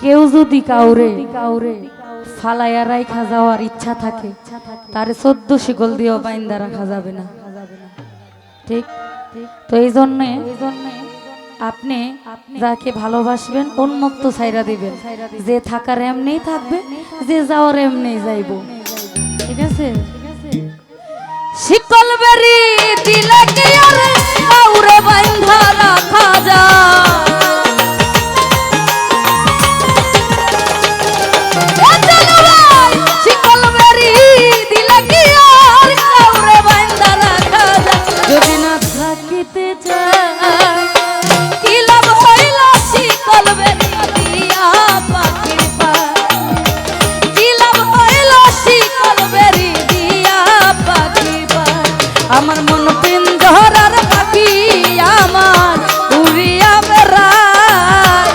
কেউ যদি কাউরে ফালাইয়া রাইখা যাওয়ার ইচ্ছা থাকে তারে 14 শিকল দিয়েও বাইন্দা রাখা যাবে না, ঠিক? তো এই জন্যে আপনি যাকে ভালোবাসবেন উন্মুক্ত ছাইরা দিবেন, যে থাকার এমনিই থাকবে, যে যাওয়ার এমনিই যাইব, ঠিক আছে? শিকল বেরি দিলে কি আর কাউরে বাইন্ধা রাখা যায়? শিকল বেরি দিলে কি আর কাউরে বাইন্ধা রাখা যায়? যদি না থাকিতে চায় কি লাভ হইল শিকল বেরি দিয়া পাখির পায়? কি লাভ হইল শিকল বেরি দিয়া পাখির পায়? আমার মন পিঞ্জরার পাখি আমার উড়িয়া বেড়ায়,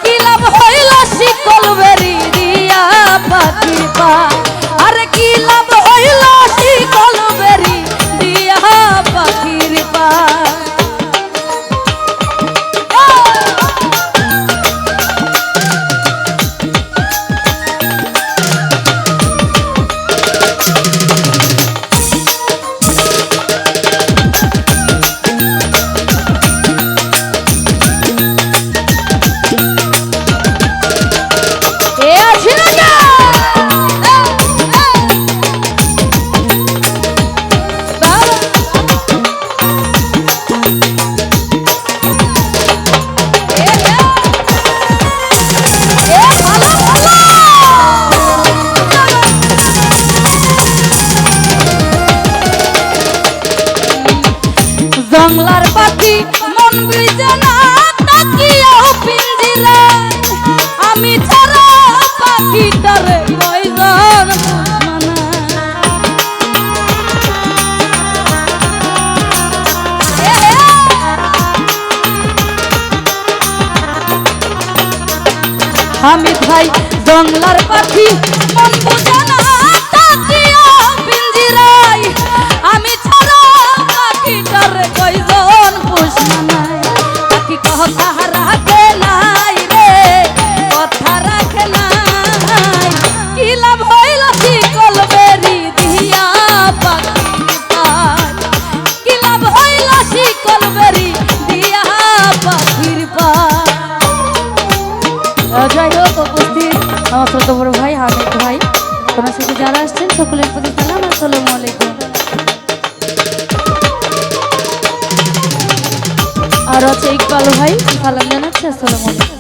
কি লাভ হইল শিকল বেরি দিয়া পাখির পায়? আরে কি লাভ হইল শিকল বেরি দিয়া পাখির পায়? জংলার পাখি মন বুঝে না তাকিয়াও পিঞ্জিরায়, আমি ছাড়া পাখিটারে কয়জন হামিদ ভাই? জংলার পাখি মন বুঝে না তাকিয়াও পিঞ্জিরায়, আমি ছাড়া পাখিটারে কয়জন পোষ মানায়? পাখি কথা রাখে নাই রে, কথা রাখে নাই, কি লাভ হইল শিকল বেরি দিয়া পাখির পায়? কি লাভ হইল শিকল বেরি দিয়া পাখির পায়? যাই হোক, উপস্থিত আমার ছোট বড় ভাই হামিদ ভাই, ওনার সাথে যারা আসছেন সকলের প্রতি সালাম, আসসালামু আলাইকুম। আর হচ্ছে ইকবাল ভাই, সালাম জানাচ্ছি, আসসালামু আলাইকুম।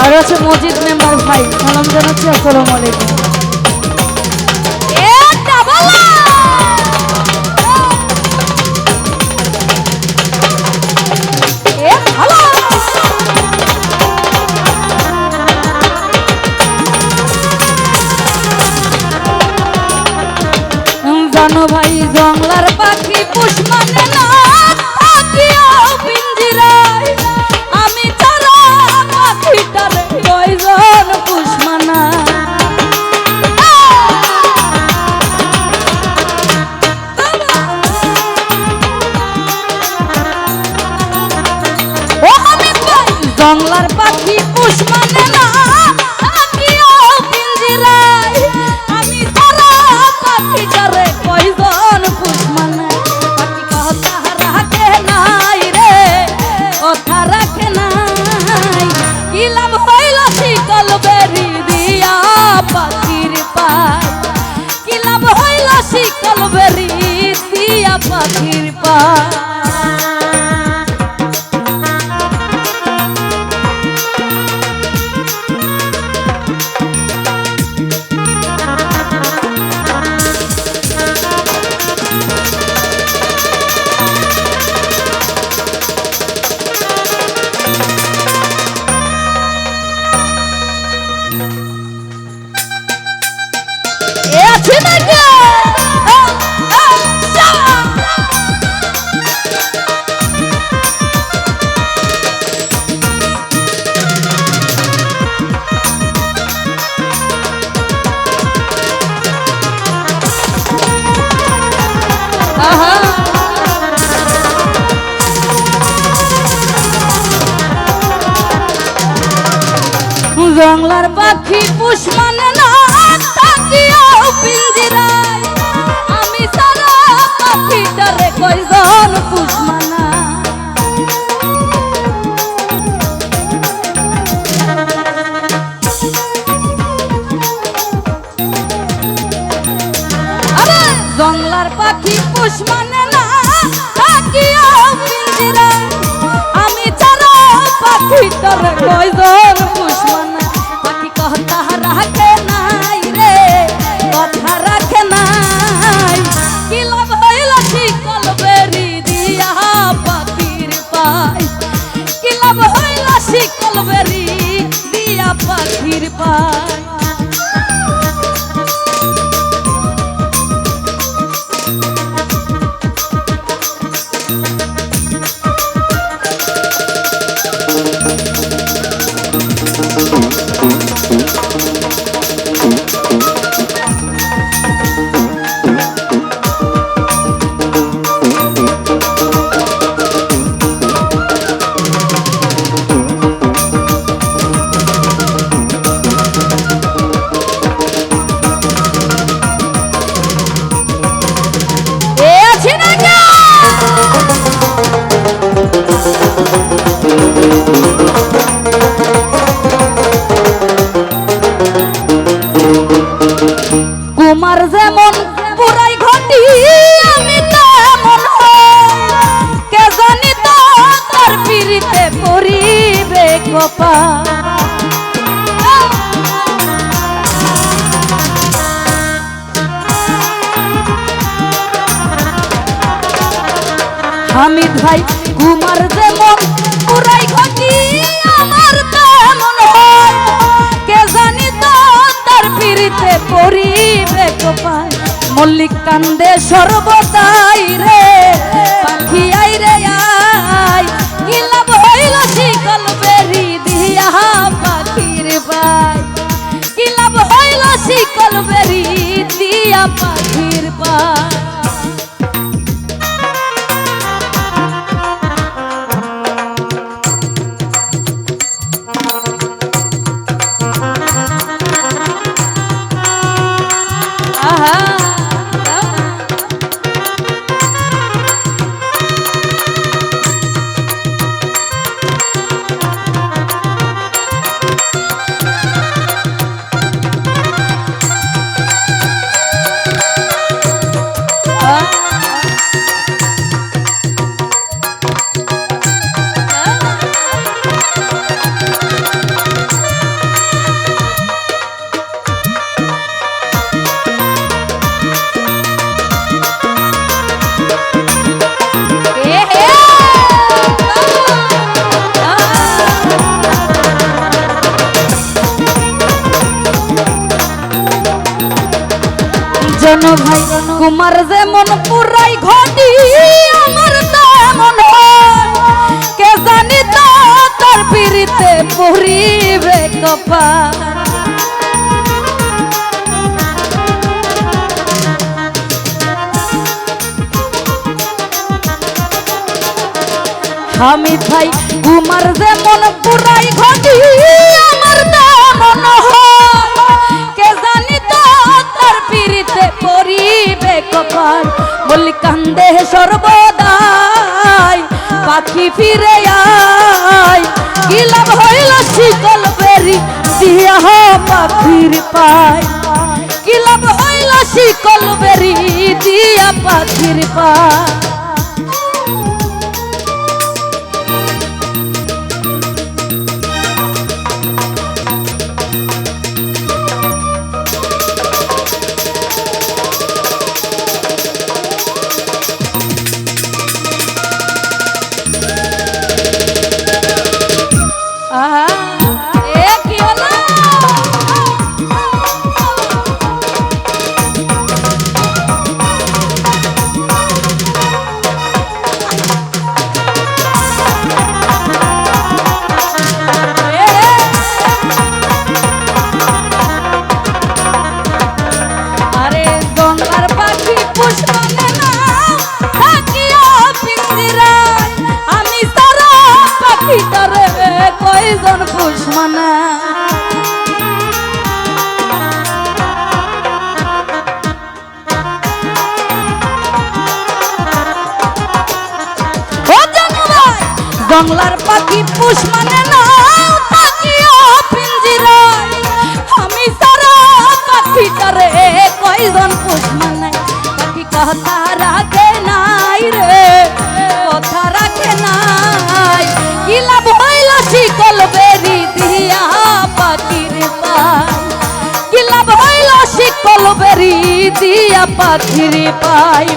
আর হচ্ছে মজিদ মেম্বার ভাই, সালাম জানাচ্ছি, আসসালামু আলাইকুম। জানো ভাই, জংলার পাখি পোষ মানে না তাকিয়াও পিঞ্জিরায়, আমি ছাড়া পাখিটারে কয়জন পোষ মানায়? ও হামিদ ভাই, জংলার পাখি পোষ মানে না তাকিয়াও পিঞ্জিরায়, আমি ছাড়া পাখিটারে কয়জন পোষ মানায়? পাখি কথা রাখে নাই রে, কথা রাখে নাই, কি লাভ হইল শিকল বেরি দিয়া পাখির পায়? কি লাভ হইল শিকল বেরি দিয়া পাখির পায়? আছে নাকি? জংলার পাখি পুষ মানে না তাকিয়াও পিঞ্জিরায় আমি সারা পাখিটারে কয়জন পুষ মানা জংলার পাখি পুষ মানে না তাকিয়াও পিঞ্জিরায় আমি সারা পাখিটারে কয়জন পুষ মানা পাখি কথা রাখে নাই রে কথা রাখে নাই কি লাভ হইল শিকল বেরি দিয়া পাখির পাই কি লাভ হইল শিকল বেরি দিয়া পাখির পাই কুমার যেমন পুরাই ঘটি আমি তেমন কে জানি তো তার পিড়িতে পরিবে কপা হামিদ ভাই কুমার যেমন পুরাই ঘটি আমার তেমন কে জানি তো তার পিড়িতে পরিবে কপাল মল্লিক কান্দে সর্বদাই রে পাখি আই রে আই কি লাভ হইল শিকল বেরি দিয়া পাখির পাই কি লাভ হইল শিকল বেরি দিয়া পাখির পাই জন ভাই কুমার যেমন পুরাই ঘটি আমার তেমন কে জানি তো তার পিড়িতে পরিবে কপাল হামিদ ভাই কুমার যেমন পুরাই ঘটি আমার তেমন কে জানি তো তার পিড়িতে পরিবে কপাল বলি কান্দে সর্বদাই পাখি ফিরে আয় কি লাভ হইল শিকল বেরি দিয়া পাখির পাই কি লাভ হইল শিকল বেরি দিয়া পাখির পাই জংলার পাখি পুষ মানে না তাকিও পিঞ্জিরায় আমি সারা পাখিটারে কয়জন পুষ মানে পাখি কথা রাখে নাই রে কথা রাখে নাই কি লাভ হইল শিকল বেরি দিয়া পাখির পায় কি লাভ হইল শিকল বেরি দিয়া পাখির পায়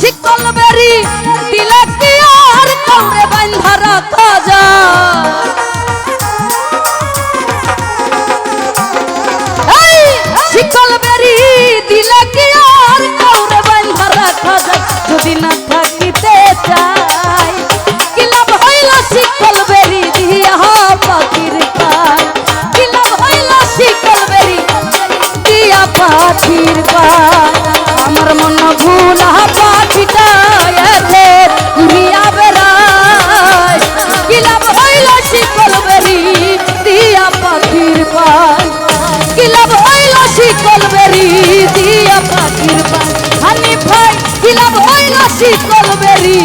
শিকল বেরি দিলে কি আর কাউরে বাঁধা রাখা যায় শিকল বেরি দিলে কি আর কাউরে বাঁধা রাখা যায় যদি না থাকিতে চাই কি লাভ হইল শিকল বেরি দিয়া পাখির পায় কি লাভ হইল শিকল বেরি দিয়া পাখির পায় আমার মন ভুলা পাখিটা উড়িয়া বেড়ায় কি লাভ হইল শিকল বেরি দিয়া পাখির পায় কি লাভ হইল শিকল বেরি দিয়া পাখির পায় হানি ভাই কি লাভ হইল শিকল বেরি